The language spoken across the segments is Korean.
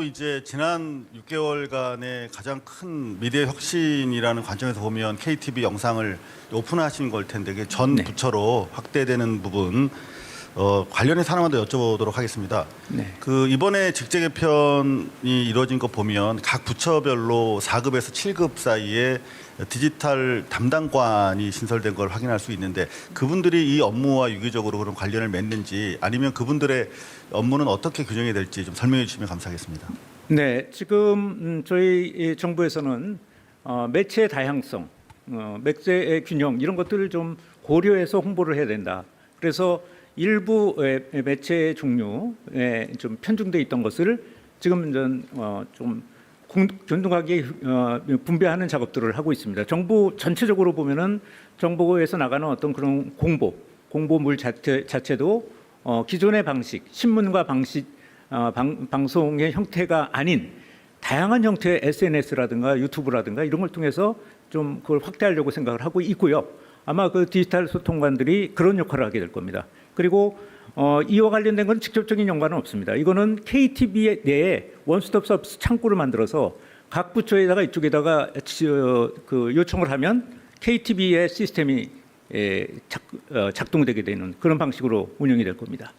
아마도 이제 지난 6개월간의 가장 큰 미디어 혁신이라는 관점에서 보면 KTV 영상을 오픈하신 걸 텐데 그게 전 네. 부처로 확대되는 부분 관련해서 하나만 더 여쭤보도록 하겠습니다. 네. 그 이번에 직제 개편이 이루어진 거 보면 각 부처별로 4급에서 7급 사이에 디지털 담당관이 신설된 걸 확인할 수 있는데 그분들이 이 업무와 유기적으로 그런 관련을 맺는지 아니면 그분들의 업무는 어떻게 규정이 될지 좀 설명해 주시면 감사하겠습니다. 네, 지금 저희 정부에서는 매체의 다양성, 매체의 균형 이런 것들을 좀 고려해서 홍보를 해야 된다. 그래서 일부 매체의 종류에 좀 편중돼 있던 것을 지금 좀 균등하게 분배하는 작업들을 하고 있습니다. 정부 전체적으로 보면은 정부에서 나가는 어떤 그런 공보물 자체도 기존의 방식, 신문과 방송의 형태가 아닌 다양한 형태의 SNS라든가 유튜브라든가 이런 걸 통해서 좀 그걸 확대하려고 생각을 하고 있고요. 아마 그 디지털 소통관들이 그런 역할을 하게 될 겁니다. 그리고 이와 관련된 건 직접적인 연관은 없습니다. 이거는 KTV 내에 원스톱 서비스 창구를 만들어서 각 부처에다가 이쪽에다가 그 요청을 하면 KTV의 시스템이 작동되게 되는 그런 방식으로 운영이 될 겁니다.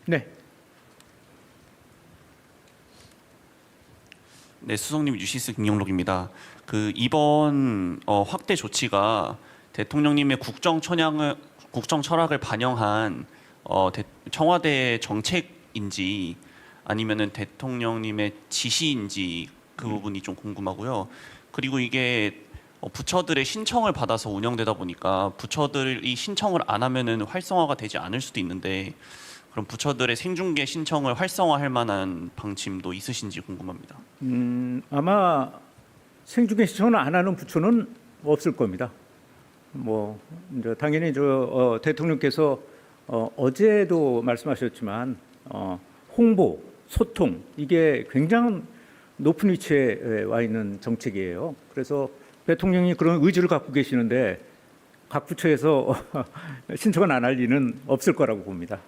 네. 네, 수석님 유시스 김영록입니다. 그 이번 확대 조치가 대통령님의 국정 철학을 반영한 청와대 정책인지 아니면은 대통령님의 지시인지 그 부분이 좀 궁금하고요. 그리고 이게 부처들의 신청을 받아서 운영되다 보니까 부처들이 신청을 안 하면은 활성화가 되지 않을 수도 있는데 그럼 부처들의 생중계 신청을 활성화할 만한 방침도 있으신지 궁금합니다. 아마 생중계 신청을 안 하는 부처는 없을 겁니다. 뭐 이제 당연히 대통령께서 어제도 말씀하셨지만 홍보, 소통 이게 굉장히 높은 위치에 와 있는 정책이에요. 그래서 대통령이 그런 의지를 갖고 계시는데 각 부처에서 신청을 안 할 리는 없을 거라고 봅니다.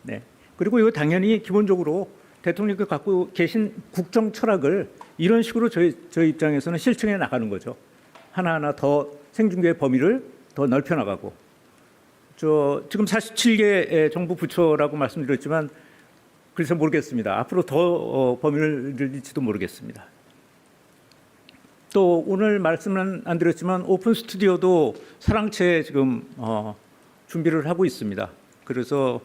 네. 그리고 이거 당연히 기본적으로 대통령께서 갖고 계신 국정 철학을 이런 식으로 저희 입장에서는 실천해 나가는 거죠. 하나하나 더 생중계의 범위를 더 넓혀 나가고. 지금 47개 정부 부처라고 말씀드렸지만 그래서 모르겠습니다. 앞으로 더 범위를 늘릴지도 모르겠습니다. 또 오늘 말씀은 안 드렸지만 오픈 스튜디오도 사랑채 지금 준비를 하고 있습니다. 그래서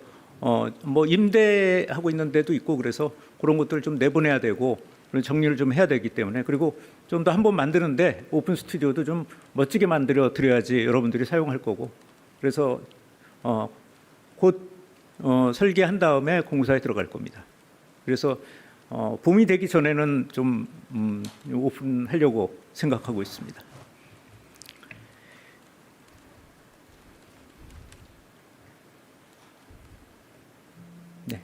뭐 임대하고 있는 데도 있고 그래서 그런 것들을 좀 내보내야 되고 그런 정리를 좀 해야 되기 때문에 그리고 좀 더 한번 만드는데 오픈 스튜디오도 좀 멋지게 만들어 드려야지 여러분들이 사용할 거고 그래서 곧 설계한 다음에 공사에 들어갈 겁니다. 그래서 봄이 되기 전에는 좀 오픈하려고 생각하고 있습니다. 네.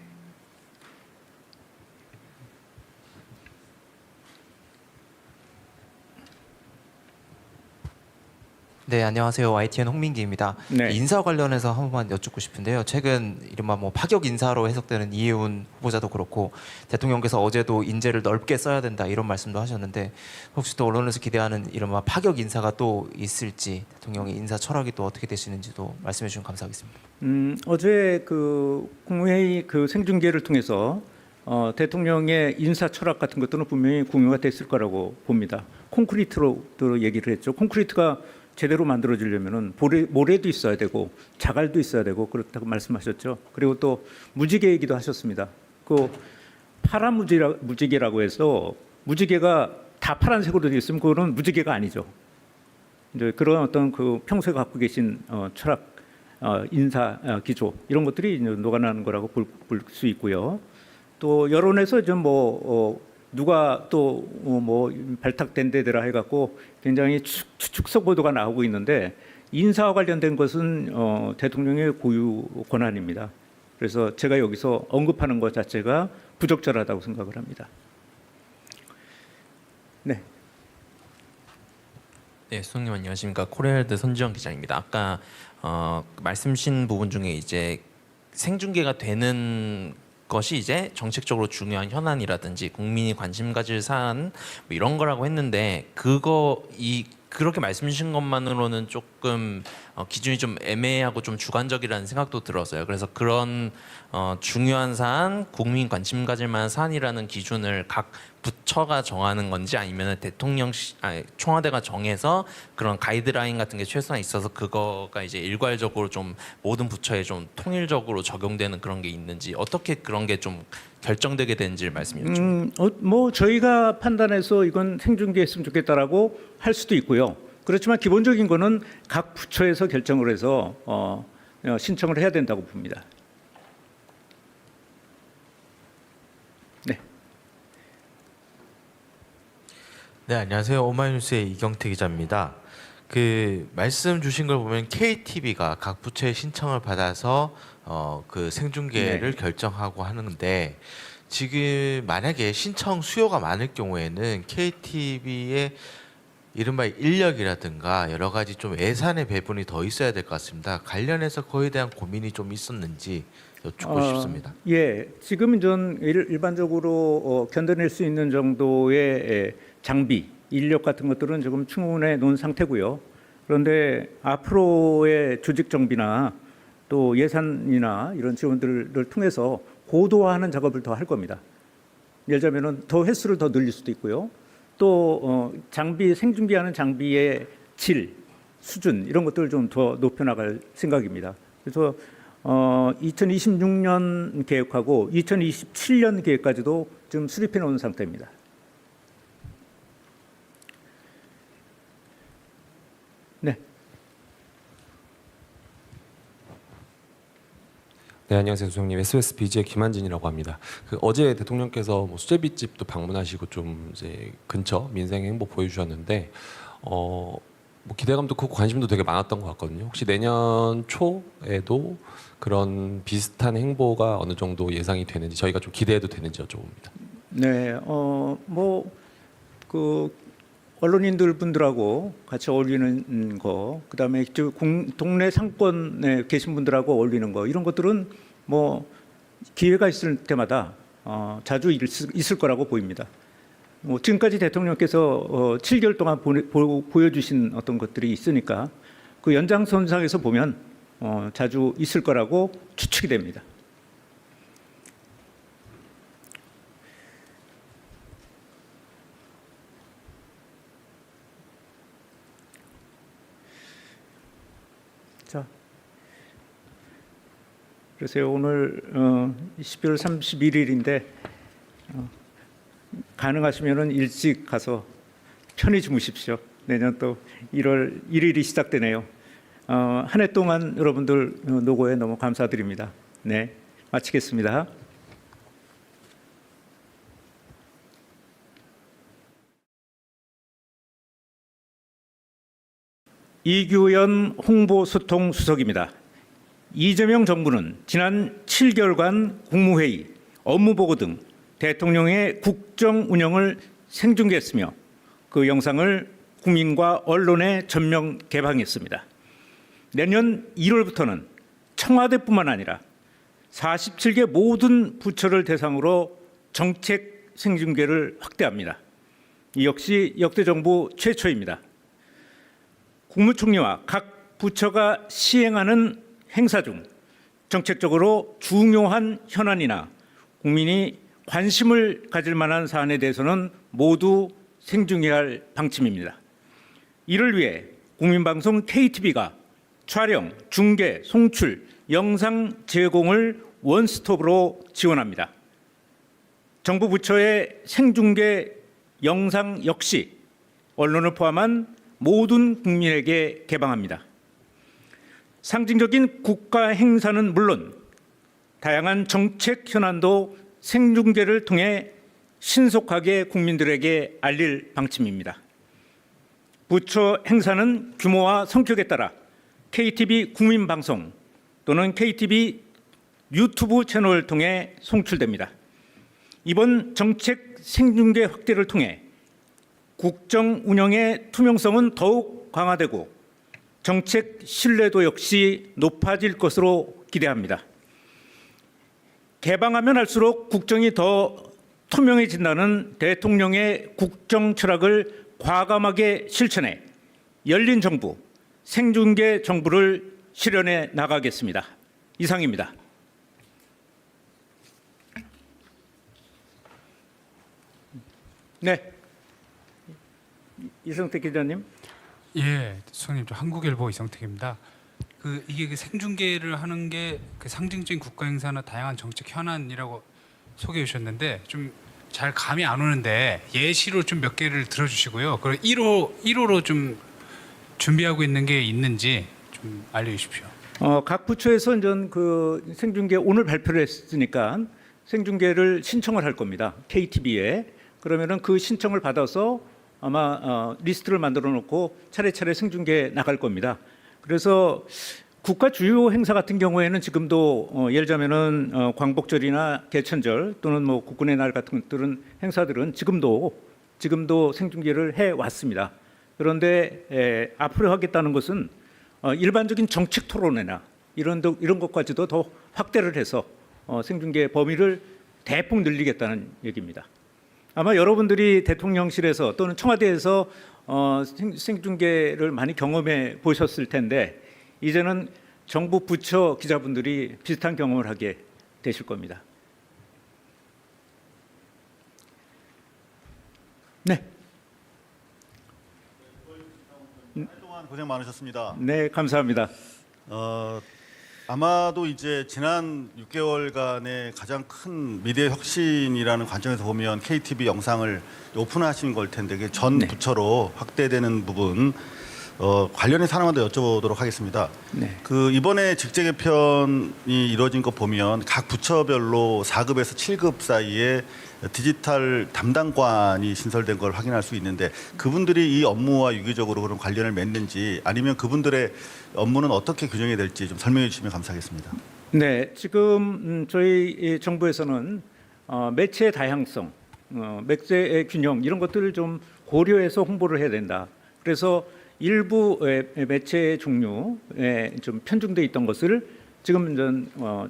네, 안녕하세요. YTN 홍민기입니다. 네. 인사 관련해서 한 번만 여쭙고 싶은데요. 최근 이른바 뭐 파격 인사로 해석되는 이해운 후보자도 그렇고 대통령께서 어제도 인재를 넓게 써야 된다 이런 말씀도 하셨는데 혹시 또 언론에서 기대하는 이른바 파격 인사가 또 있을지 대통령의 인사 철학이 또 어떻게 되시는지도 말씀해 주시면 감사하겠습니다. 어제 그 국무회의 그 생중계를 통해서 대통령의 인사 철학 같은 것들은 분명히 공유가 됐을 거라고 봅니다. 콘크리트로 얘기를 했죠. 콘크리트가 제대로 만들어지려면은 모래도 있어야 되고 자갈도 있어야 되고 그렇다고 말씀하셨죠. 그리고 또 무지개 얘기도 하셨습니다. 그 파란 무지개라고 해서 무지개가 다 파란색으로 되어 있으면 그거는 무지개가 아니죠. 이제 그런 어떤 그 평소에 갖고 계신 철학, 인사 기조 이런 것들이 녹아나는 거라고 볼 수 있고요. 또 여론에서 좀 누가 또 뭐 발탁된 데더라 해갖고 굉장히 추측성 보도가 나오고 있는데 인사와 관련된 것은 대통령의 고유 권한입니다. 그래서 제가 여기서 언급하는 것 자체가 부적절하다고 생각을 합니다. 네. 네, 수석님 안녕하십니까. 코리아헬드 손지영 기자입니다. 아까 말씀하신 부분 중에 이제 생중계가 되는 것이 이제 정책적으로 중요한 현안이라든지 국민이 관심 가질 사안 뭐 이런 거라고 했는데 그렇게 말씀 주신 것만으로는 조금 기준이 좀 애매하고 좀 주관적이라는 생각도 들었어요. 그래서 그런 중요한 사안, 국민 관심 가질 만한 사안이라는 기준을 각 부처가 정하는 건지 아니면 청와대가 정해서 그런 가이드라인 같은 게 최소한 있어서 그거가 이제 일괄적으로 좀 모든 부처에 좀 통일적으로 적용되는 그런 게 있는지 어떻게 그런 게 좀 결정되게 되는지 말씀 여쭙니다. 뭐 저희가 판단해서 이건 생중계했으면 좋겠다라고 할 수도 있고요. 그렇지만 기본적인 거는 각 부처에서 결정을 해서 신청을 해야 된다고 봅니다. 네. 네, 안녕하세요. 오마이뉴스의 이경태 기자입니다. 그 말씀 주신 걸 보면 KTV가 각 부처의 신청을 받아서 그 생중계를 네. 결정하고 하는데 지금 만약에 신청 수요가 많을 경우에는 KTV의 이른바 인력이라든가 여러 가지 좀 예산의 배분이 더 있어야 될 것 같습니다. 관련해서 그에 대한 고민이 좀 있었는지 여쭙고 싶습니다. 예, 지금 전 일반적으로 견뎌낼 수 있는 정도의 장비, 인력 같은 것들은 지금 충분해 놓은 상태고요. 그런데 앞으로의 조직 정비나 또 예산이나 이런 지원들을 통해서 고도화하는 작업을 더 할 겁니다. 예를 들면은 더 횟수를 더 늘릴 수도 있고요. 또 생중계하는 장비의 질, 수준 이런 것들을 좀 더 높여나갈 생각입니다. 그래서 2026년 계획하고 2027년 계획까지도 지금 수립해 놓은 상태입니다. 네. 네, 안녕하세요, 수석님. SBS BG의 김한진이라고 합니다. 어제 대통령께서 뭐 수제비집도 방문하시고 좀 이제 근처 민생 행보 보여주셨는데 뭐 기대감도 크고 관심도 되게 많았던 것 같거든요. 혹시 내년 초에도 그런 비슷한 행보가 어느 정도 예상이 되는지 저희가 좀 기대해도 되는지 여쭤봅니다. 네, 언론인들 분들하고 같이 어울리는 거, 그다음에 동네 상권에 계신 분들하고 어울리는 거 이런 것들은 뭐 기회가 있을 때마다 자주 있을 거라고 보입니다. 뭐 지금까지 대통령께서 7개월 동안 보여주신 어떤 것들이 있으니까 그 연장선상에서 보면 자주 있을 거라고 추측이 됩니다. 자, 그래서 오늘 12월 31일인데 가능하시면은 일찍 가서 편히 주무십시오. 내년 또 1월 1일이 시작되네요. 한 해 동안 여러분들 노고에 너무 감사드립니다. 네, 마치겠습니다. 이규현 홍보소통수석입니다. 이재명 정부는 지난 7개월간 국무회의, 업무보고 등 대통령의 국정 운영을 생중계했으며 그 영상을 국민과 언론에 전면 개방했습니다. 내년 1월부터는 청와대뿐만 아니라 47개 모든 부처를 대상으로 정책 생중계를 확대합니다. 이 역시 역대 정부 최초입니다. 국무총리와 각 부처가 시행하는 행사 중 정책적으로 중요한 현안이나 국민이 관심을 가질 만한 사안에 대해서는 모두 생중계할 방침입니다. 이를 위해 국민방송 KTV가 촬영, 중계, 송출, 영상 제공을 원스톱으로 지원합니다. 정부 부처의 생중계 영상 역시 언론을 포함한 모든 국민에게 개방합니다. 상징적인 국가 행사는 물론 다양한 정책 현안도 생중계를 통해 신속하게 국민들에게 알릴 방침입니다. 부처 행사는 규모와 성격에 따라 KTV 국민방송 또는 KTV 유튜브 채널을 통해 송출됩니다. 이번 정책 생중계 확대를 통해 국정 운영의 투명성은 더욱 강화되고 정책 신뢰도 역시 높아질 것으로 기대합니다. 개방하면 할수록 국정이 더 투명해진다는 대통령의 국정 철학을 과감하게 실천해 열린 정부, 생중계 정부를 실현해 나가겠습니다. 이상입니다. 네, 이성택 기자님. 예, 수석님, 저 한국일보 이성택입니다. 이게 생중계를 하는 게 상징적인 국가 행사나 다양한 정책 현안이라고 소개해 주셨는데 좀 잘 감이 안 오는데 예시로 좀 몇 개를 들어주시고요. 그리고 1호로 좀 준비하고 있는 게 있는지 좀 알려주십시오. 각 부처에서 이제 그 생중계 오늘 발표를 했으니까 생중계를 신청을 할 겁니다. KTV에. 그러면은 그 신청을 받아서 아마 리스트를 만들어 놓고 차례차례 생중계 나갈 겁니다. 그래서 국가 주요 행사 같은 경우에는 지금도 예를 들자면은 광복절이나 개천절 또는 뭐 국군의 날 같은 것들은 행사들은 지금도 생중계를 해 왔습니다. 그런데 앞으로 하겠다는 것은 일반적인 정책 토론회나 이런 것까지도 더 확대를 해서 생중계 범위를 대폭 늘리겠다는 얘기입니다. 아마 여러분들이 대통령실에서 또는 청와대에서 생중계를 많이 경험해 보셨을 텐데 이제는 정부 부처 기자분들이 비슷한 경험을 하게 되실 겁니다. 네. 한동안 고생 많으셨습니다. 네, 감사합니다. 아마도 이제 지난 6개월간의 가장 큰 미래 혁신이라는 관점에서 보면 KTV 영상을 오픈하신 걸 텐데 그게 전 네. 부처로 확대되는 부분 관련해서 하나만 더 여쭤보도록 하겠습니다. 네. 그 이번에 직제 개편이 이루어진 거 보면 각 부처별로 4급에서 7급 사이에 디지털 담당관이 신설된 걸 확인할 수 있는데 그분들이 이 업무와 유기적으로 그런 관련을 맺는지 아니면 그분들의 업무는 어떻게 규정이 될지 좀 설명해 주시면 감사하겠습니다. 네, 지금 저희 정부에서는 매체의 다양성, 매체의 균형 이런 것들을 좀 고려해서 홍보를 해야 된다. 그래서 일부 매체의 종류에 좀 편중돼 있던 것을 지금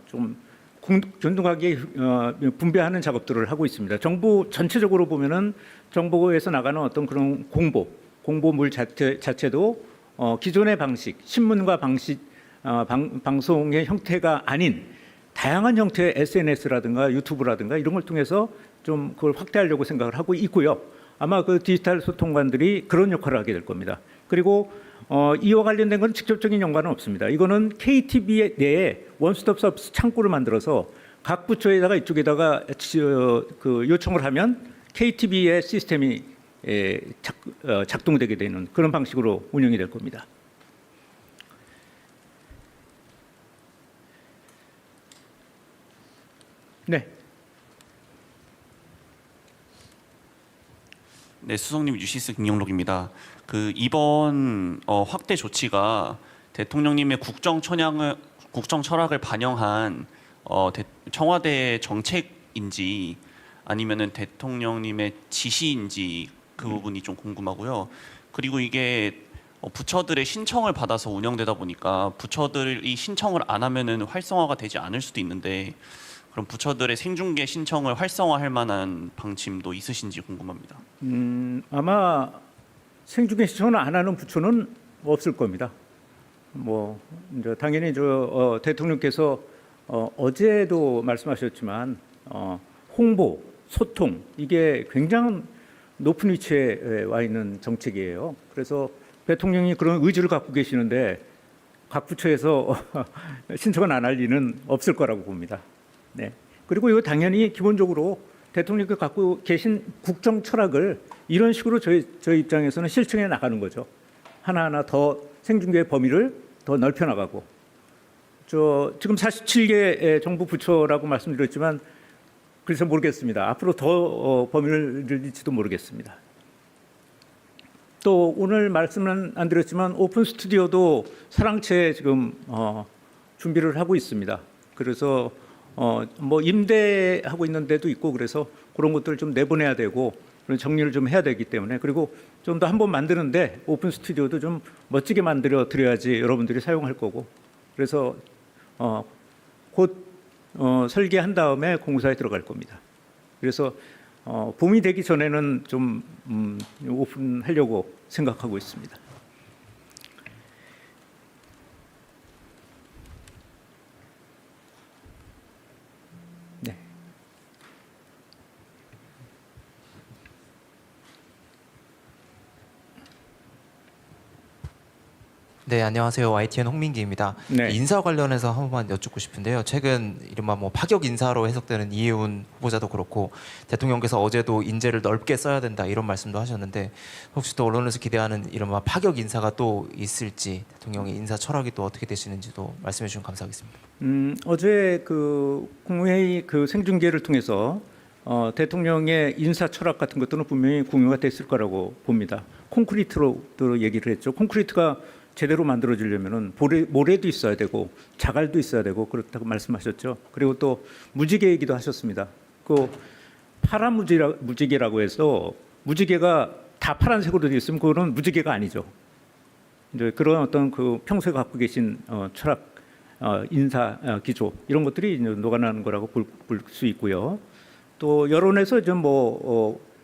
좀 균등하게 분배하는 작업들을 하고 있습니다. 정부 전체적으로 보면은 정부에서 나가는 어떤 그런 공보물 자체도 기존의 방식, 신문과 방송의 형태가 아닌 다양한 형태의 SNS라든가 유튜브라든가 이런 걸 통해서 좀 그걸 확대하려고 생각을 하고 있고요. 아마 그 디지털 소통관들이 그런 역할을 하게 될 겁니다. 그리고 이와 관련된 건 직접적인 연관은 없습니다. 이거는 KTV 내에 원스톱 서비스 창구를 만들어서 각 부처에다가 이쪽에다가 그 요청을 하면 KTV의 시스템이 작동되게 되는 그런 방식으로 운영이 될 겁니다. 네. 네, 수석님 유시스 김영록입니다. 이번 확대 조치가 대통령님의 국정 철학을 반영한 청와대 정책인지 아니면은 대통령님의 지시인지 그 부분이 좀 궁금하고요. 그리고 이게 부처들의 신청을 받아서 운영되다 보니까 부처들이 신청을 안 하면은 활성화가 되지 않을 수도 있는데 그럼 부처들의 생중계 신청을 활성화할 만한 방침도 있으신지 궁금합니다. 아마 생중계 신청을 안 하는 부처는 없을 겁니다. 뭐 이제 당연히 대통령께서 어제도 말씀하셨지만 홍보, 소통 이게 굉장히 높은 위치에 와 있는 정책이에요. 그래서 대통령이 그런 의지를 갖고 계시는데 각 부처에서 신청을 안 할 리는 없을 거라고 봅니다. 네. 그리고 이거 당연히 기본적으로 대통령께서 갖고 계신 국정 철학을 이런 식으로 저희 입장에서는 실천해 나가는 거죠. 하나하나 더 생중계의 범위를 더 넓혀 나가고. 지금 47개 정부 부처라고 말씀드렸지만 그래서 모르겠습니다. 앞으로 더 범위를 늘릴지도 모르겠습니다. 또 오늘 말씀은 안 드렸지만 오픈 스튜디오도 사랑채 지금 준비를 하고 있습니다. 그래서 뭐 임대하고 있는 데도 있고 그래서 그런 것들을 좀 내보내야 되고 그런 정리를 좀 해야 되기 때문에, 그리고 좀 더 한번 만드는데 오픈 스튜디오도 좀 멋지게 만들어 드려야지 여러분들이 사용할 거고, 그래서 곧 설계한 다음에 공사에 들어갈 겁니다. 그래서 봄이 되기 전에는 좀 오픈하려고 생각하고 있습니다. 네. 네, 안녕하세요. YTN 홍민기입니다. 네. 인사 관련해서 한 번만 여쭙고 싶은데요. 최근 이른바 뭐 파격 인사로 해석되는 이해운 후보자도 그렇고 대통령께서 어제도 인재를 넓게 써야 된다 이런 말씀도 하셨는데, 혹시 또 언론에서 기대하는 이른바 파격 인사가 또 있을지, 대통령의 인사 철학이 또 어떻게 되시는지도 말씀해 주시면 감사하겠습니다. 어제 그 국무회의 그 생중계를 통해서 대통령의 인사 철학 같은 것들은 분명히 공유가 됐을 거라고 봅니다. 콘크리트로 얘기를 했죠. 콘크리트가 제대로 만들어지려면은 모래도 있어야 되고 자갈도 있어야 되고 그렇다고 말씀하셨죠. 그리고 또 무지개 얘기도 하셨습니다. 그 파란 무지개라고 해서 무지개가 다 파란색으로 되어 있으면 그거는 무지개가 아니죠. 이제 그런 어떤 그 평소에 갖고 계신 철학, 인사 기조 이런 것들이 이제 녹아나는 거라고 볼 수 있고요. 또 여론에서 좀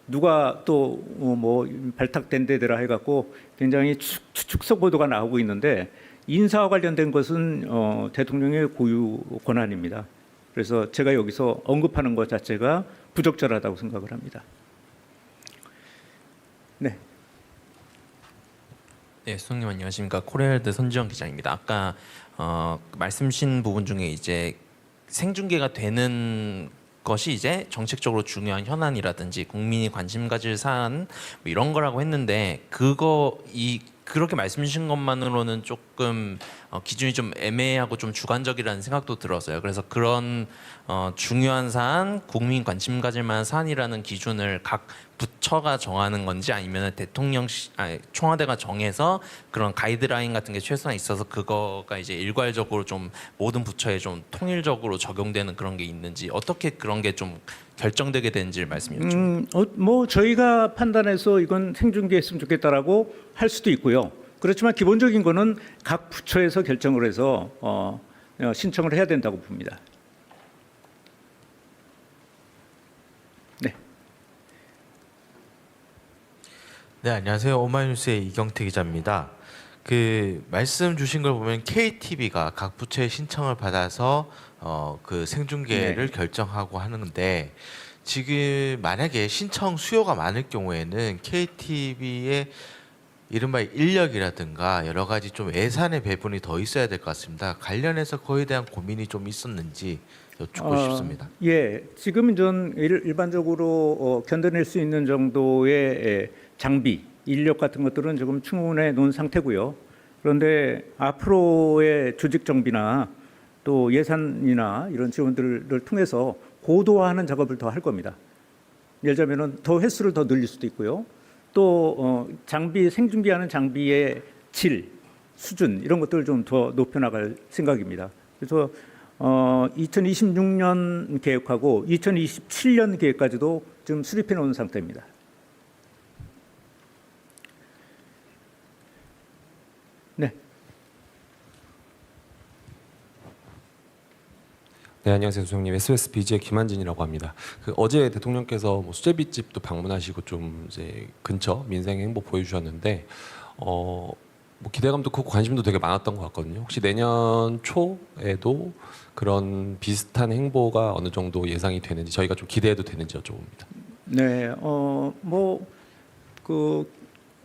누가 또 뭐 발탁된 데더라 해갖고 굉장히 추측성 보도가 나오고 있는데, 인사와 관련된 것은 대통령의 고유 권한입니다. 그래서 제가 여기서 언급하는 것 자체가 부적절하다고 생각을 합니다. 네. 네, 수석님 안녕하십니까. 코리아헬드 손지영 기자입니다. 아까 말씀하신 부분 중에 이제 생중계가 되는 것이 이제 정책적으로 중요한 현안이라든지 국민이 관심 가질 사안 뭐 이런 거라고 했는데, 그렇게 말씀 주신 것만으로는 조금 기준이 좀 애매하고 좀 주관적이라는 생각도 들었어요. 그래서 그런 중요한 사안, 국민 관심 가질 만한 사안이라는 기준을 각 부처가 정하는 건지, 아니면 청와대가 정해서 그런 가이드라인 같은 게 최소한 있어서 그거가 이제 일괄적으로 좀 모든 부처에 좀 통일적으로 적용되는 그런 게 있는지, 어떻게 그런 게 좀 결정되게 되는지 말씀 여쭙니다. 뭐 저희가 판단해서 이건 생중계했으면 좋겠다라고 할 수도 있고요. 그렇지만 기본적인 거는 각 부처에서 결정을 해서 신청을 해야 된다고 봅니다. 네. 네, 안녕하세요. 오마이뉴스의 이경태 기자입니다. 그 말씀 주신 걸 보면 KTV가 각 부처의 신청을 받아서 그 생중계를 결정하고 하는데, 지금 만약에 신청 수요가 많을 경우에는 KTV의 이른바 인력이라든가 여러 가지 좀 예산의 배분이 더 있어야 될 것 같습니다. 관련해서 그거에 대한 고민이 좀 있었는지 여쭙고 싶습니다. 예, 지금은 전 일반적으로 견뎌낼 수 있는 정도의 장비, 인력 같은 것들은 지금 충분해 놓은 상태고요. 그런데 앞으로의 조직 정비나 또 예산이나 이런 지원들을 통해서 고도화하는 작업을 더 할 겁니다. 예를 들자면은 더 횟수를 더 늘릴 수도 있고요. 또 장비, 생중계하는 장비의 질, 수준 이런 것들을 좀 더 높여나갈 생각입니다. 그래서 2026년 계획하고 2027년 계획까지도 지금 수립해 놓은 상태입니다. 네. 네, 안녕하세요, 수석님. SBS BG의 김한진이라고 합니다. 어제 대통령께서 뭐 수제비집도 방문하시고 좀 이제 근처 민생 행보 보여주셨는데, 뭐 기대감도 크고 관심도 되게 많았던 것 같거든요. 혹시 내년 초에도 그런 비슷한 행보가 어느 정도 예상이 되는지, 저희가 좀 기대해도 되는지 여쭤봅니다. 네,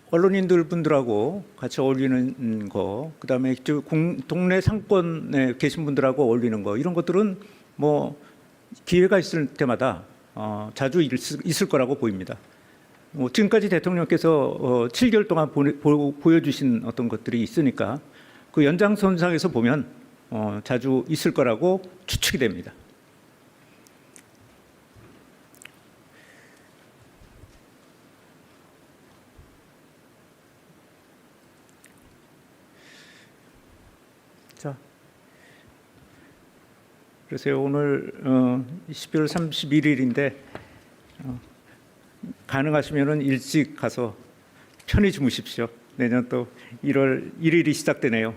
언론인들 분들하고 같이 어울리는 거, 그다음에 동네 상권에 계신 분들하고 어울리는 거, 이런 것들은 뭐 기회가 있을 때마다 자주 있을 거라고 보입니다. 지금까지 대통령께서 7개월 동안 보여주신 어떤 것들이 있으니까 그 연장선상에서 보면 자주 있을 거라고 추측이 됩니다. 자, 그래서 오늘 12월 31일인데 가능하시면은 일찍 가서 편히 주무십시오. 내년 또 1월 1일이 시작되네요.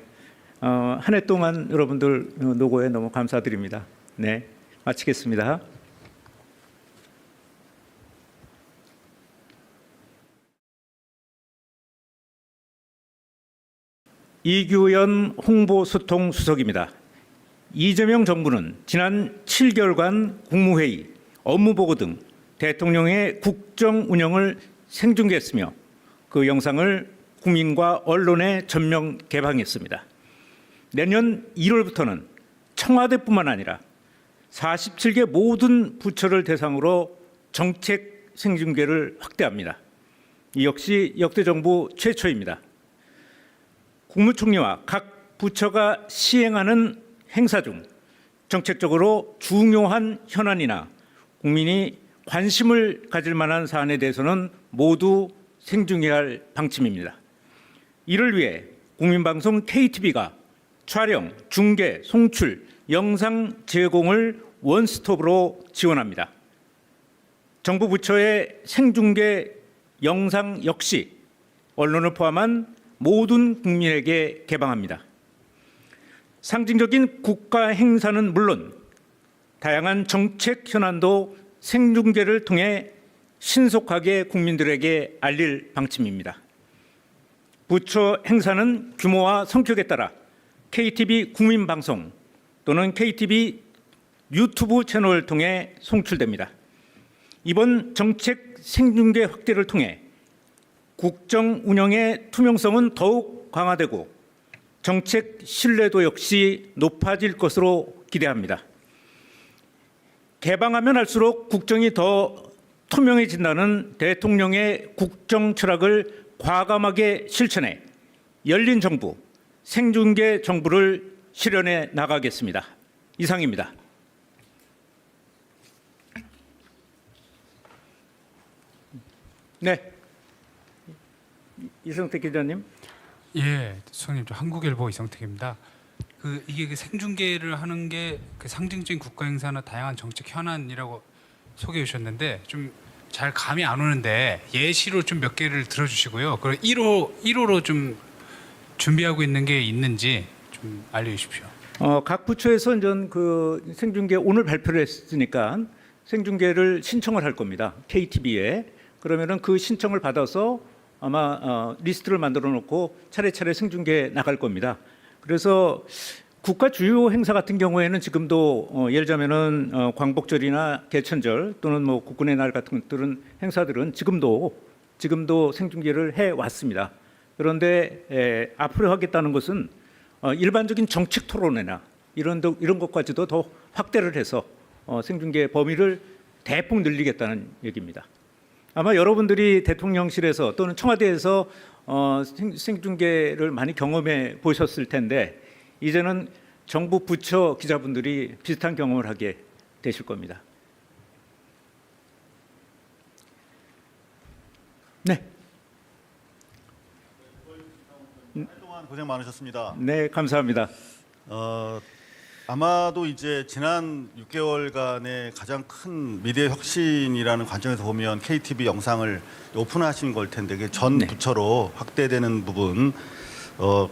한 해 동안 여러분들 노고에 너무 감사드립니다. 네, 마치겠습니다. 이규현 홍보소통수석입니다. 이재명 정부는 지난 7개월간 국무회의, 업무보고 등 대통령의 국정 운영을 생중계했으며 그 영상을 국민과 언론에 전면 개방했습니다. 내년 1월부터는 청와대뿐만 아니라 47개 모든 부처를 대상으로 정책 생중계를 확대합니다. 이 역시 역대 정부 최초입니다. 국무총리와 각 부처가 시행하는 행사 중 정책적으로 중요한 현안이나 국민이 관심을 가질 만한 사안에 대해서는 모두 생중계할 방침입니다. 이를 위해 국민방송 KTV가 촬영, 중계, 송출, 영상 제공을 원스톱으로 지원합니다. 정부 부처의 생중계 영상 역시 언론을 포함한 모든 국민에게 개방합니다. 상징적인 국가 행사는 물론 다양한 정책 현안도 생중계를 통해 신속하게 국민들에게 알릴 방침입니다. 부처 행사는 규모와 성격에 따라 KTV 국민방송 또는 KTV 유튜브 채널을 통해 송출됩니다. 이번 정책 생중계 확대를 통해 국정 운영의 투명성은 더욱 강화되고 정책 신뢰도 역시 높아질 것으로 기대합니다. 개방하면 할수록 국정이 더 투명해진다는 대통령의 국정 철학을 과감하게 실천해 열린 정부, 생중계 정부를 실현해 나가겠습니다. 이상입니다. 네, 이성택 기자님. 예, 수석님, 저 한국일보 이성택입니다. 이게 생중계를 하는 게 상징적인 국가 행사나 다양한 정책 현안이라고 소개해 주셨는데 좀 잘 감이 안 오는데 예시로 좀 몇 개를 들어주시고요. 그리고 1호로 좀 준비하고 있는 게 있는지 좀 알려주십시오. 각 부처에서 이제 그 생중계 오늘 발표를 했으니까 생중계를 신청을 할 겁니다. KTV에. 그러면은 그 신청을 받아서 아마 리스트를 만들어 놓고 차례차례 생중계 나갈 겁니다. 그래서 국가 주요 행사 같은 경우에는 지금도 예를 들자면은 광복절이나 개천절 또는 뭐 국군의 날 같은 것들은 행사들은 지금도 생중계를 해 왔습니다. 그런데 앞으로 하겠다는 것은 일반적인 정책 토론회나 이런 것까지도 더 확대를 해서 생중계 범위를 대폭 늘리겠다는 얘기입니다. 아마 여러분들이 대통령실에서 또는 청와대에서 생중계를 많이 경험해 보셨을 텐데 이제는 정부 부처 기자분들이 비슷한 경험을 하게 되실 겁니다. 네. 한동안 고생 많으셨습니다. 네, 감사합니다. 아마도 이제 지난 6개월간의 가장 큰 미래 혁신이라는 관점에서 보면 KTV 영상을 오픈하신 걸 텐데 그게 전 네. 부처로 확대되는 부분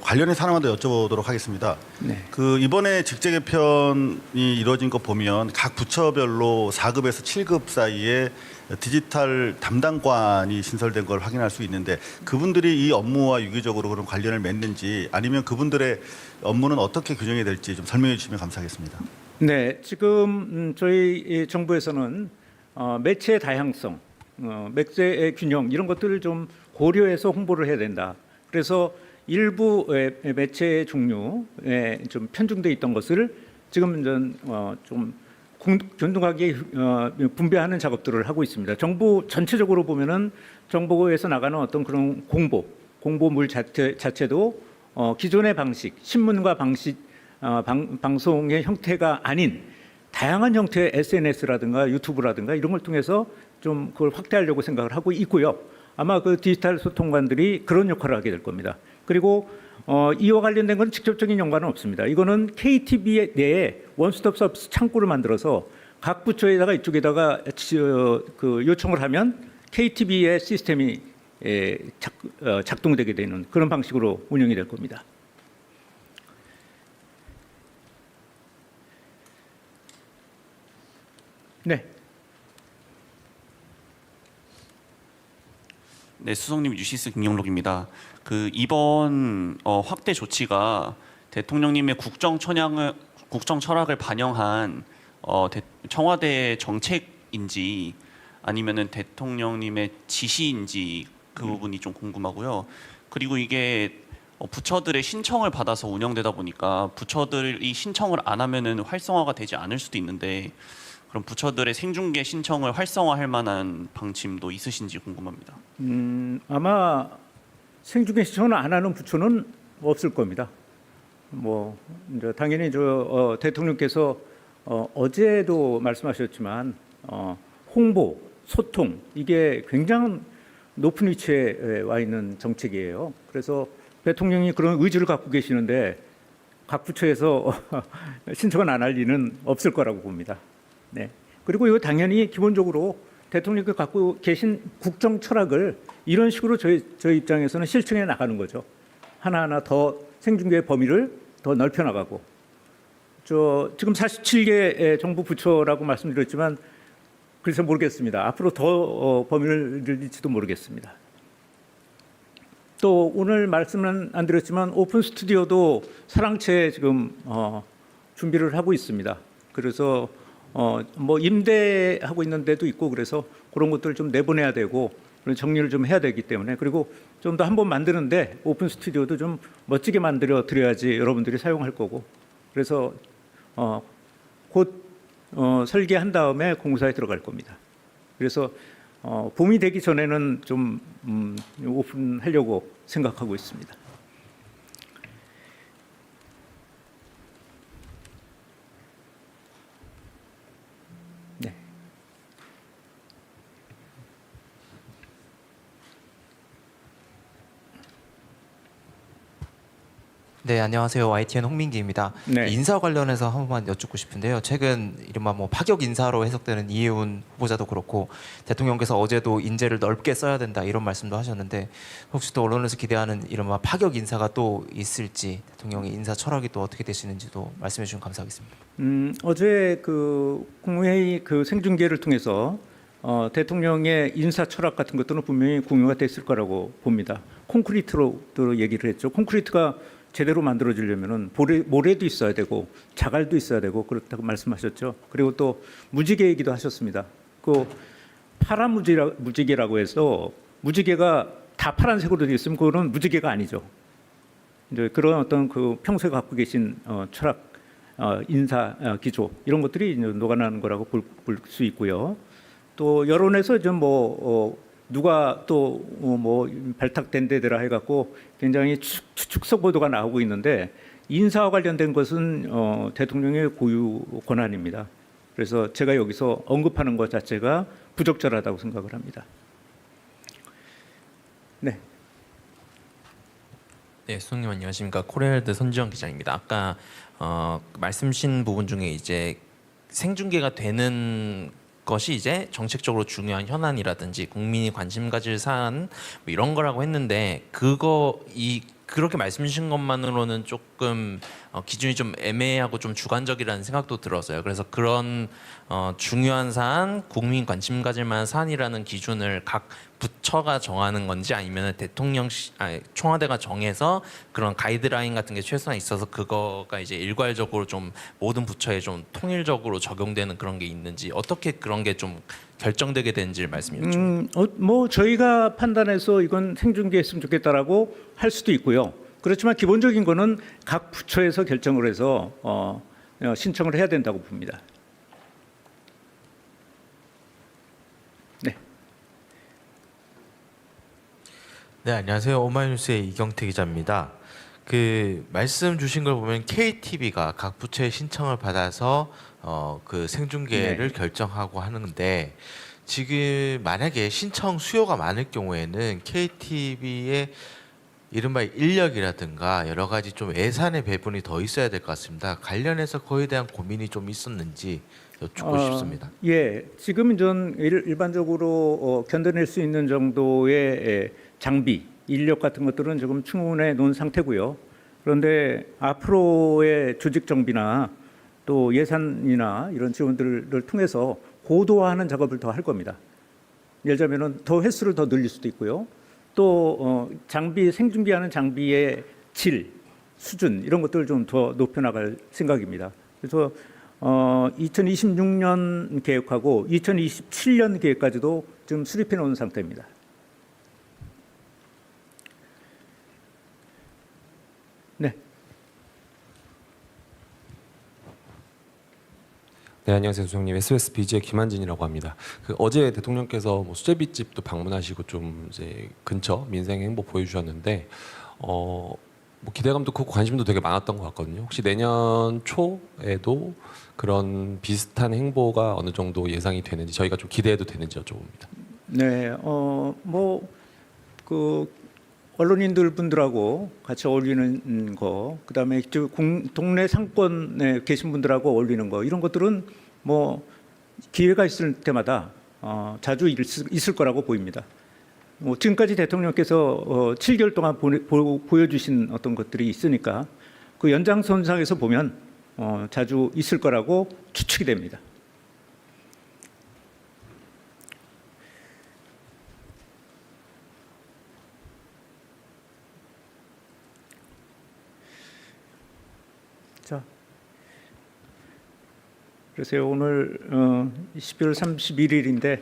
관련해서 하나만 더 여쭤보도록 하겠습니다. 네. 이번에 직제 개편이 이루어진 거 보면 각 부처별로 4급에서 7급 사이에 디지털 담당관이 신설된 걸 확인할 수 있는데 그분들이 이 업무와 유기적으로 그런 관련을 맺는지 아니면 그분들의 업무는 어떻게 규정이 될지 좀 설명해 주시면 감사하겠습니다. 네, 지금 저희 정부에서는 매체의 다양성, 매체의 균형 이런 것들을 좀 고려해서 홍보를 해야 된다. 그래서 일부 매체의 종류에 좀 편중돼 있던 것을 지금 좀 균등하게 분배하는 작업들을 하고 있습니다. 정부 전체적으로 보면은 정부에서 나가는 어떤 그런 공보물 자체도 기존의 방식, 신문과 방송의 형태가 아닌 다양한 형태의 SNS라든가 유튜브라든가 이런 걸 통해서 좀 그걸 확대하려고 생각을 하고 있고요. 아마 그 디지털 소통관들이 그런 역할을 하게 될 겁니다. 그리고 이와 관련된 건 직접적인 연관은 없습니다. 이거는 KTV 내에 원스톱 서비스 창구를 만들어서 각 부처에다가 이쪽에다가 그 요청을 하면 KTB의 시스템이 작동되게 되는 그런 방식으로 운영이 될 겁니다. 네. 네, 수석님 뉴시스 김영록입니다. 그 이번 확대 조치가 대통령님의 국정 철학을 반영한 청와대 정책인지 아니면은 대통령님의 지시인지 그 부분이 좀 궁금하고요. 그리고 이게 부처들의 신청을 받아서 운영되다 보니까 부처들이 신청을 안 하면은 활성화가 되지 않을 수도 있는데 그럼 부처들의 생중계 신청을 활성화할 만한 방침도 있으신지 궁금합니다. 아마 생중계 신청을 안 하는 부처는 없을 겁니다. 뭐 이제 당연히 대통령께서 어제도 말씀하셨지만 홍보, 소통 이게 굉장히 높은 위치에 와 있는 정책이에요. 그래서 대통령이 그런 의지를 갖고 계시는데 각 부처에서 신청을 안 할 리는 없을 거라고 봅니다. 네. 그리고 이거 당연히 기본적으로 대통령이 갖고 계신 국정 철학을 이런 식으로 저희 입장에서는 실천해 나가는 거죠. 하나하나 더 생중계의 범위를 더 넓혀 나가고. 지금 47개 정부 부처라고 말씀드렸지만 그래서 모르겠습니다. 앞으로 더 범위를 늘릴지도 모르겠습니다. 또 오늘 말씀은 안 드렸지만 오픈 스튜디오도 사랑채 지금 준비를 하고 있습니다. 그래서 뭐 임대하고 있는 데도 있고 그래서 그런 것들을 좀 내보내야 되고 그런 정리를 좀 해야 되기 때문에 그리고 좀 더 한번 만드는데 오픈 스튜디오도 좀 멋지게 만들어 드려야지 여러분들이 사용할 거고 그래서 곧 설계한 다음에 공사에 들어갈 겁니다. 그래서 봄이 되기 전에는 좀 오픈하려고 생각하고 있습니다. 네. 네, 안녕하세요. YTN 홍민기입니다. 네. 인사 관련해서 한 번만 여쭙고 싶은데요. 최근 이른바 뭐 파격 인사로 해석되는 이해운 후보자도 그렇고 대통령께서 어제도 인재를 넓게 써야 된다 이런 말씀도 하셨는데 혹시 또 언론에서 기대하는 이른바 파격 인사가 또 있을지 대통령의 인사 철학이 또 어떻게 되시는지도 말씀해 주시면 감사하겠습니다. 어제 그 국무회의 그 생중계를 통해서 대통령의 인사 철학 같은 것들은 분명히 공유가 됐을 거라고 봅니다. 콘크리트로 얘기를 했죠. 콘크리트가 제대로 만들어지려면은 모래도 있어야 되고 자갈도 있어야 되고 그렇다고 말씀하셨죠. 그리고 또 무지개 얘기도 하셨습니다. 그 파란 무지개라고 해서 무지개가 다 파란색으로 되어 있으면 그거는 무지개가 아니죠. 이제 그런 어떤 그 평소에 갖고 계신 철학, 인사 기조 이런 것들이 이제 녹아나는 거라고 볼 수 있고요. 또 여론에서 좀 누가 또 뭐 발탁된 데더라 해갖고 굉장히 추측성 보도가 나오고 있는데 인사와 관련된 것은 대통령의 고유 권한입니다. 그래서 제가 여기서 언급하는 것 자체가 부적절하다고 생각을 합니다. 네. 네, 수석님 안녕하십니까. 코레일드 손지영 기자입니다. 아까 말씀하신 부분 중에 이제 생중계가 되는 것이 이제 정책적으로 중요한 현안이라든지 국민이 관심 가질 사안 뭐 이런 거라고 했는데 그렇게 말씀 주신 것만으로는 조금 기준이 좀 애매하고 좀 주관적이라는 생각도 들었어요. 그래서 그런 중요한 사안, 국민 관심 가질 만한 사안이라는 기준을 각 부처가 정하는 건지 아니면 청와대가 정해서 그런 가이드라인 같은 게 최소한 있어서 그거가 이제 일괄적으로 좀 모든 부처에 좀 통일적으로 적용되는 그런 게 있는지 어떻게 그런 게 좀 결정되게 되는지를 말씀해 주시죠. 뭐 저희가 판단해서 이건 생중계했으면 좋겠다라고 할 수도 있고요. 그렇지만 기본적인 거는 각 부처에서 결정을 해서 신청을 해야 된다고 봅니다. 네. 네, 안녕하세요. 오마이뉴스의 이경태 기자입니다. 그 말씀 주신 걸 보면 KTB가 각 부처의 신청을 받아서 그 생중계를 결정하고 하는데 지금 만약에 신청 수요가 많을 경우에는 KTB의 이른바 인력이라든가 여러 가지 좀 예산의 배분이 더 있어야 될 것 같습니다. 관련해서 그거에 대한 고민이 좀 있었는지 여쭙고 싶습니다. 예, 지금 전 일반적으로 견뎌낼 수 있는 정도의 장비, 인력 같은 것들은 지금 충분해 놓은 상태고요. 그런데 앞으로의 조직 정비나 또 예산이나 이런 지원들을 통해서 고도화하는 작업을 더 할 겁니다. 예를 들면은 더 횟수를 더 늘릴 수도 있고요. 또 장비 생중계하는 장비의 질, 수준 이런 것들을 좀 더 높여나갈 생각입니다. 그래서 2026년 계획하고 2027년 계획까지도 지금 수립해 놓은 상태입니다. 네. 네, 안녕하세요, 소장님. SBS BG의 김한진이라고 합니다. 어제 대통령께서 뭐 수제비집도 방문하시고 좀 이제 근처 민생 행보 보여주셨는데, 뭐 기대감도 크고 관심도 되게 많았던 것 같거든요. 혹시 내년 초에도 그런 비슷한 행보가 어느 정도 예상이 되는지 저희가 좀 기대해도 되는지 여쭤봅니다. 네, 그 언론인들 분들하고 같이 어울리는 거, 그다음에 동네 상권에 계신 분들하고 어울리는 거 이런 것들은 뭐 기회가 있을 때마다 자주 있을 거라고 보입니다. 지금까지 대통령께서 7개월 동안 보여주신 어떤 것들이 있으니까 그 연장선상에서 보면 자주 있을 거라고 추측이 됩니다. 자, 그래서 오늘 12월 31일인데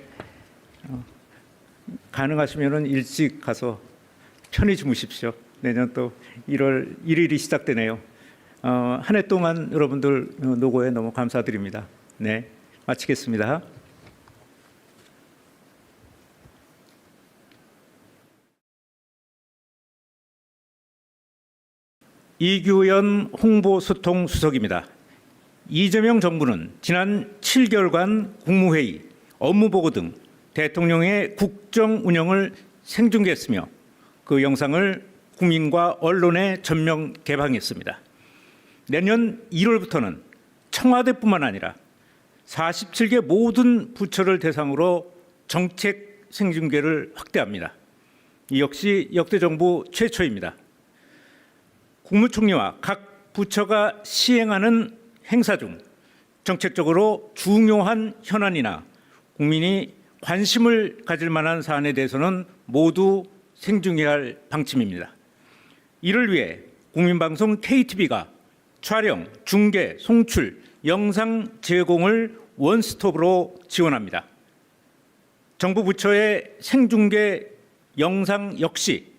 가능하시면은 일찍 가서 편히 주무십시오. 내년 또 1월 1일이 시작되네요. 한 해 동안 여러분들 노고에 너무 감사드립니다. 네, 마치겠습니다. 이규현 홍보소통수석입니다. 이재명 정부는 지난 7개월간 국무회의, 업무보고 등 대통령의 국정 운영을 생중계했으며 그 영상을 국민과 언론에 전면 개방했습니다. 내년 1월부터는 청와대뿐만 아니라 47개 모든 부처를 대상으로 정책 생중계를 확대합니다. 이 역시 역대 정부 최초입니다. 국무총리와 각 부처가 시행하는 행사 중 정책적으로 중요한 현안이나 국민이 관심을 가질 만한 사안에 대해서는 모두 생중계할 방침입니다. 이를 위해 국민방송 KTV가 촬영, 중계, 송출, 영상 제공을 원스톱으로 지원합니다. 정부 부처의 생중계 영상 역시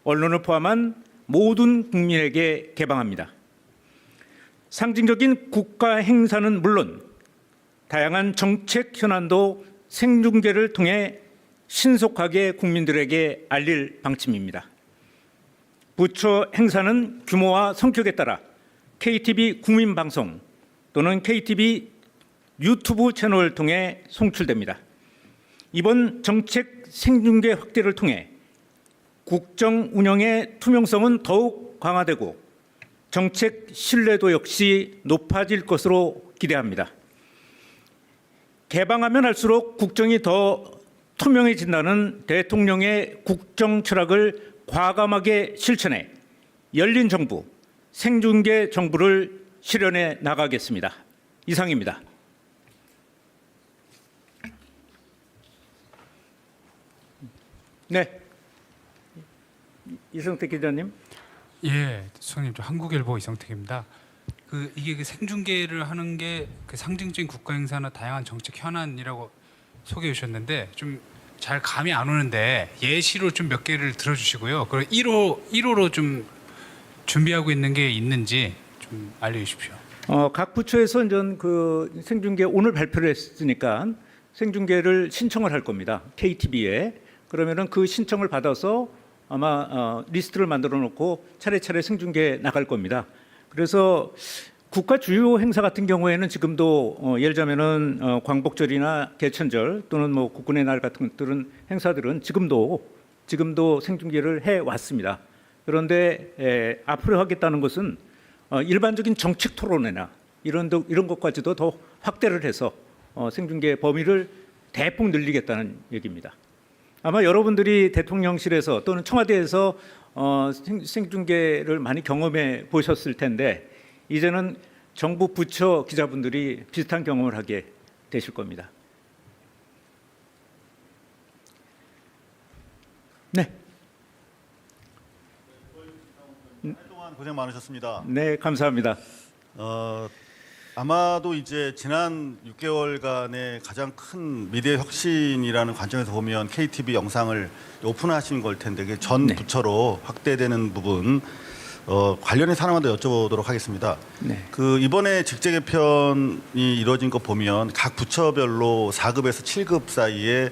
언론을 포함한 모든 국민에게 개방합니다. 상징적인 국가 행사는 물론 다양한 정책 현안도 생중계를 통해 신속하게 국민들에게 알릴 방침입니다. 부처 행사는 규모와 성격에 따라 KTV 국민방송 또는 KTV 유튜브 채널을 통해 송출됩니다. 이번 정책 생중계 확대를 통해 국정 운영의 투명성은 더욱 강화되고 정책 신뢰도 역시 높아질 것으로 기대합니다. 개방하면 할수록 국정이 더 투명해진다는 대통령의 국정 철학을 과감하게 실천해 열린 정부, 생중계 정부를 실현해 나가겠습니다. 이상입니다. 네, 이성택 기자님. 예, 소장님, 저 한국일보 이성택입니다. 이게 생중계를 하는 게 상징적인 국가 행사나 다양한 정책 현안이라고 소개해 주셨는데 좀 잘 감이 안 오는데 예시로 좀 몇 개를 들어주시고요. 그리고 1호로 좀 준비하고 있는 게 있는지 좀 알려주십시오. 각 부처에서 이제 그 생중계 오늘 발표를 했으니까 생중계를 신청을 할 겁니다. KTV에. 그러면은 그 신청을 받아서 아마 리스트를 만들어 놓고 차례차례 생중계 나갈 겁니다. 그래서 국가 주요 행사 같은 경우에는 지금도 예를 들자면은 광복절이나 개천절 또는 뭐 국군의 날 같은 것들은 행사들은 지금도 생중계를 해 왔습니다. 그런데 앞으로 하겠다는 것은 일반적인 정책 토론회나 이런 것까지도 더 확대를 해서 생중계 범위를 대폭 늘리겠다는 얘기입니다. 아마 여러분들이 대통령실에서 또는 청와대에서 생중계를 많이 경험해 보셨을 텐데 이제는 정부 부처 기자분들이 비슷한 경험을 하게 되실 겁니다. 네. 한동안 고생 많으셨습니다. 네, 감사합니다. 아마도 이제 지난 6개월간의 가장 큰 미디어 혁신이라는 관점에서 보면 KTV 영상을 오픈하신 걸 텐데 그게 전 네. 부처로 확대되는 부분 관련해서 하나만 더 여쭤보도록 하겠습니다. 네. 그 이번에 직제 개편이 이루어진 거 보면 각 부처별로 4급에서 7급 사이에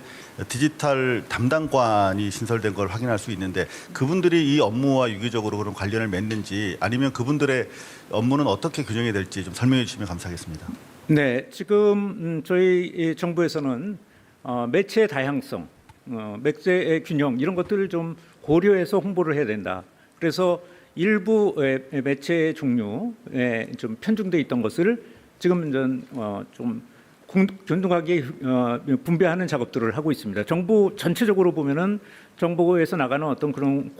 디지털 담당관이 신설된 걸 확인할 수 있는데 그분들이 이 업무와 유기적으로 그런 관련을 맺는지 아니면 그분들의 업무는 어떻게 규정이 될지 좀 설명해 주시면 감사하겠습니다. 네, 지금 저희 정부에서는 매체의 다양성, 매체의 균형 이런 것들을 좀 고려해서 홍보를 해야 된다. 그래서 일부 매체의 종류에 좀 편중돼 있던 것을 지금 좀 균등하게 분배하는 작업들을 하고 있습니다. 정부 전체적으로 보면은 정부에서 나가는 어떤 그런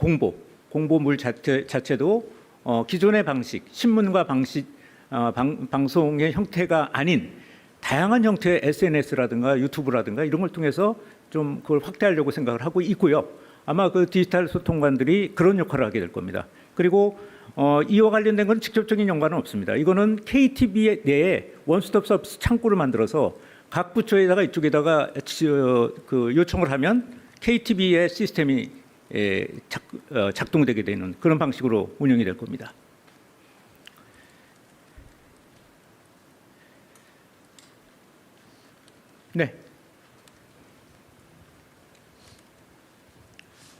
공보물 자체도 기존의 방식, 신문과 방송의 형태가 아닌 다양한 형태의 SNS라든가 유튜브라든가 이런 걸 통해서 좀 그걸 확대하려고 생각을 하고 있고요. 아마 그 디지털 소통관들이 그런 역할을 하게 될 겁니다. 그리고 이와 관련된 건 직접적인 연관은 없습니다. 이거는 KTV 내에 원스톱 서비스 창구를 만들어서 각 부처에다가 이쪽에다가 그 요청을 하면 KTV의 시스템이 작동되게 되는 그런 방식으로 운영이 될 겁니다. 네.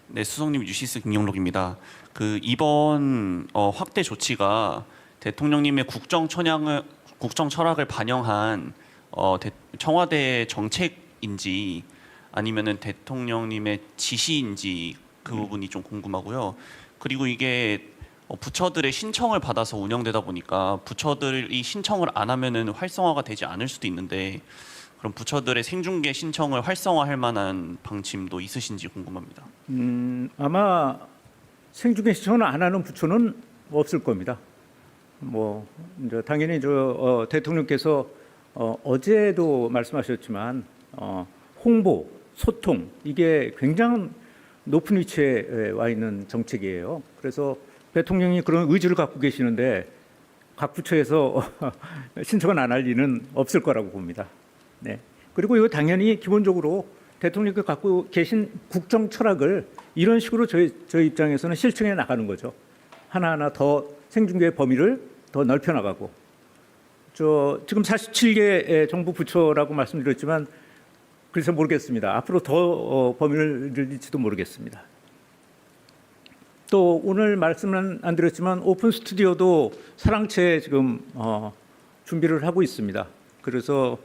네, 수석님 유시스 김영록입니다. 그 이번 확대 조치가 대통령님의 국정 철학을 반영한 청와대 정책인지 아니면은 대통령님의 지시인지 그 부분이 좀 궁금하고요. 그리고 이게 부처들의 신청을 받아서 운영되다 보니까 부처들이 신청을 안 하면은 활성화가 되지 않을 수도 있는데 그럼 부처들의 생중계 신청을 활성화할 만한 방침도 있으신지 궁금합니다. 아마 생중계 신청을 안 하는 부처는 없을 겁니다. 뭐 이제 당연히 대통령께서 어제도 말씀하셨지만 홍보, 소통 이게 굉장히 높은 위치에 와 있는 정책이에요. 그래서 대통령이 그런 의지를 갖고 계시는데 각 부처에서 신청을 안 할 리는 없을 거라고 봅니다. 네. 그리고 이거 당연히 기본적으로 대통령께서 갖고 계신 국정 철학을 이런 식으로 저희 입장에서는 실천해 나가는 거죠. 하나하나 더 생중계의 범위를 더 넓혀 나가고. 지금 47개 정부 부처라고 말씀드렸지만 그래서 모르겠습니다. 앞으로 더 범위를 늘릴지도 모르겠습니다. 또 오늘 말씀은 안 드렸지만 오픈 스튜디오도 사랑채 지금 준비를 하고 있습니다. 그래서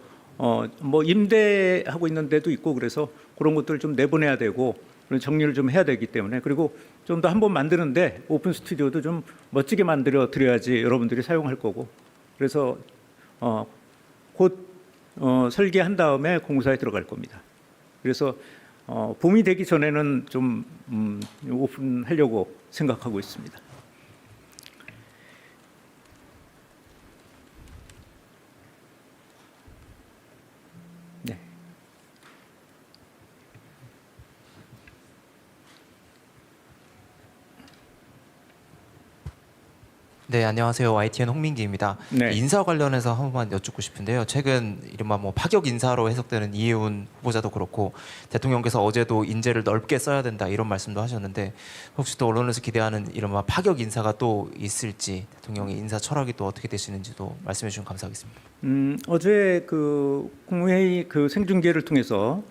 뭐 임대하고 있는 데도 있고 그래서 그런 것들을 좀 내보내야 되고 그런 정리를 좀 해야 되기 때문에 그리고 좀 더 한번 만드는데 오픈 스튜디오도 좀 멋지게 만들어 드려야지 여러분들이 사용할 거고 그래서 곧 설계한 다음에 공사에 들어갈 겁니다. 그래서 봄이 되기 전에는 좀 오픈하려고 생각하고 있습니다. 네. 네, 안녕하세요. YTN 홍민기입니다. 네. 인사 관련해서 한 번만 여쭙고 싶은데요. 최근 이른바 뭐 파격 인사로 해석되는 이해운 후보자도 그렇고 대통령께서 어제도 인재를 넓게 써야 된다 이런 말씀도 하셨는데 혹시 또 언론에서 기대하는 이른바 파격 인사가 또 있을지 대통령의 인사 철학이 또 어떻게 되시는지도 말씀해 주시면 감사하겠습니다. 어제 그 국무회의 그 생중계를 통해서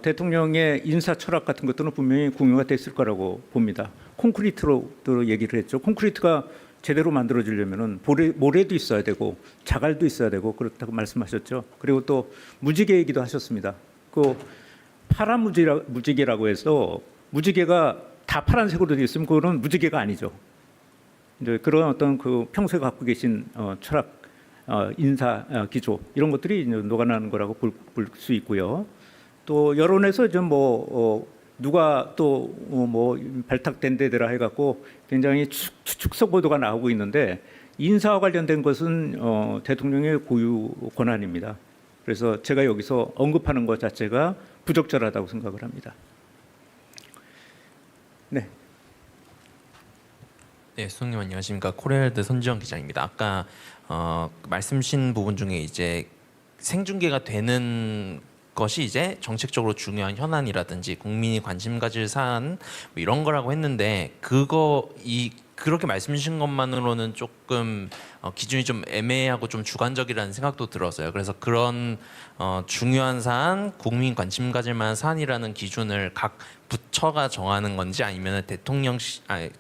대통령의 인사 철학 같은 것들은 분명히 공유가 됐을 거라고 봅니다. 콘크리트로 얘기를 했죠. 콘크리트가 제대로 만들어지려면은 모래도 있어야 되고 자갈도 있어야 되고 그렇다고 말씀하셨죠. 그리고 또 무지개 얘기도 하셨습니다. 그 파란 무지개라고 해서 무지개가 다 다 파란색으로 되어 있으면 그거는 무지개가 아니죠. 이제 그런 어떤 그 평소에 갖고 계신 철학, 인사 기조 이런 것들이 이제 녹아나는 거라고 볼 수 있고요. 또 여론에서 좀 누가 또 뭐 발탁된 데더라 해갖고 굉장히 추측성 보도가 나오고 있는데 인사와 관련된 것은 대통령의 고유 권한입니다. 그래서 제가 여기서 언급하는 것 자체가 부적절하다고 생각을 합니다. 네. 네, 수석님 안녕하십니까. 코레일드 손지영 기자입니다. 아까 말씀하신 부분 중에 이제 생중계가 되는 것이 이제 정책적으로 중요한 현안이라든지 국민이 관심 가질 사안 뭐 이런 거라고 했는데 그렇게 말씀 주신 것만으로는 조금 기준이 좀 애매하고 좀 주관적이라는 생각도 들었어요. 그래서 그런 중요한 사안, 국민 관심 가질 만한 사안이라는 기준을 각 부처가 정하는 건지 아니면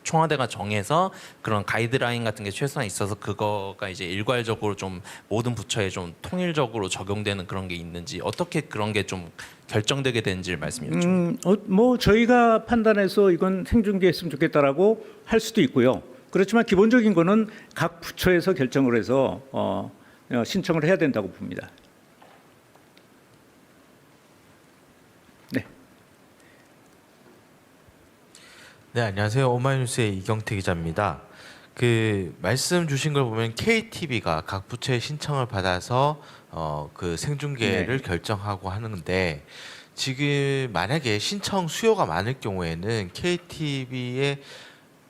청와대가 정해서 그런 가이드라인 같은 게 최소한 있어서 그거가 이제 일괄적으로 좀 모든 부처에 좀 통일적으로 적용되는 그런 게 있는지 어떻게 그런 게 좀 결정되게 되는지를 말씀 여쭙니다. 뭐 저희가 판단해서 이건 생중계했으면 좋겠다라고 할 수도 있고요. 그렇지만 기본적인 거는 각 부처에서 결정을 해서 신청을 해야 된다고 봅니다. 네. 네, 안녕하세요. 오마이뉴스의 이경태 기자입니다. 그 말씀 주신 걸 보면 KTV가 각 부처의 신청을 받아서 그 생중계를 결정하고 하는데 지금 만약에 신청 수요가 많을 경우에는 KTV의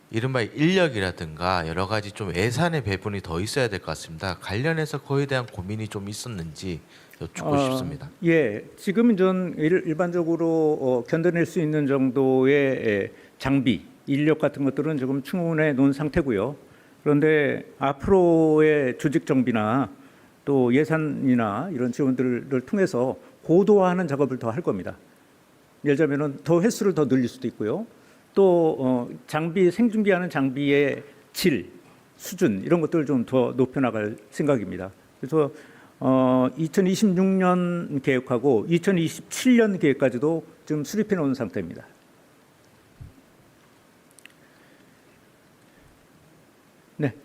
이른바 인력이라든가 여러 가지 좀 예산의 배분이 더 있어야 될 것 같습니다. 관련해서 그에 대한 고민이 좀 있었는지 여쭙고 싶습니다. 예, 지금 전 일반적으로 견뎌낼 수 있는 정도의 장비, 인력 같은 것들은 지금 충분해 놓은 상태고요. 그런데 앞으로의 조직 정비나 또 예산이나 이런 지원들을 통해서 고도화하는 작업을 더 할 겁니다. 예를 들면은 더 횟수를 더 늘릴 수도 있고요. 또 장비 생중계하는 장비의 질, 수준 이런 것들을 좀 더 높여나갈 생각입니다. 그래서 2026년 계획하고 2027년 계획까지도 지금 수립해 놓은 상태입니다. 네.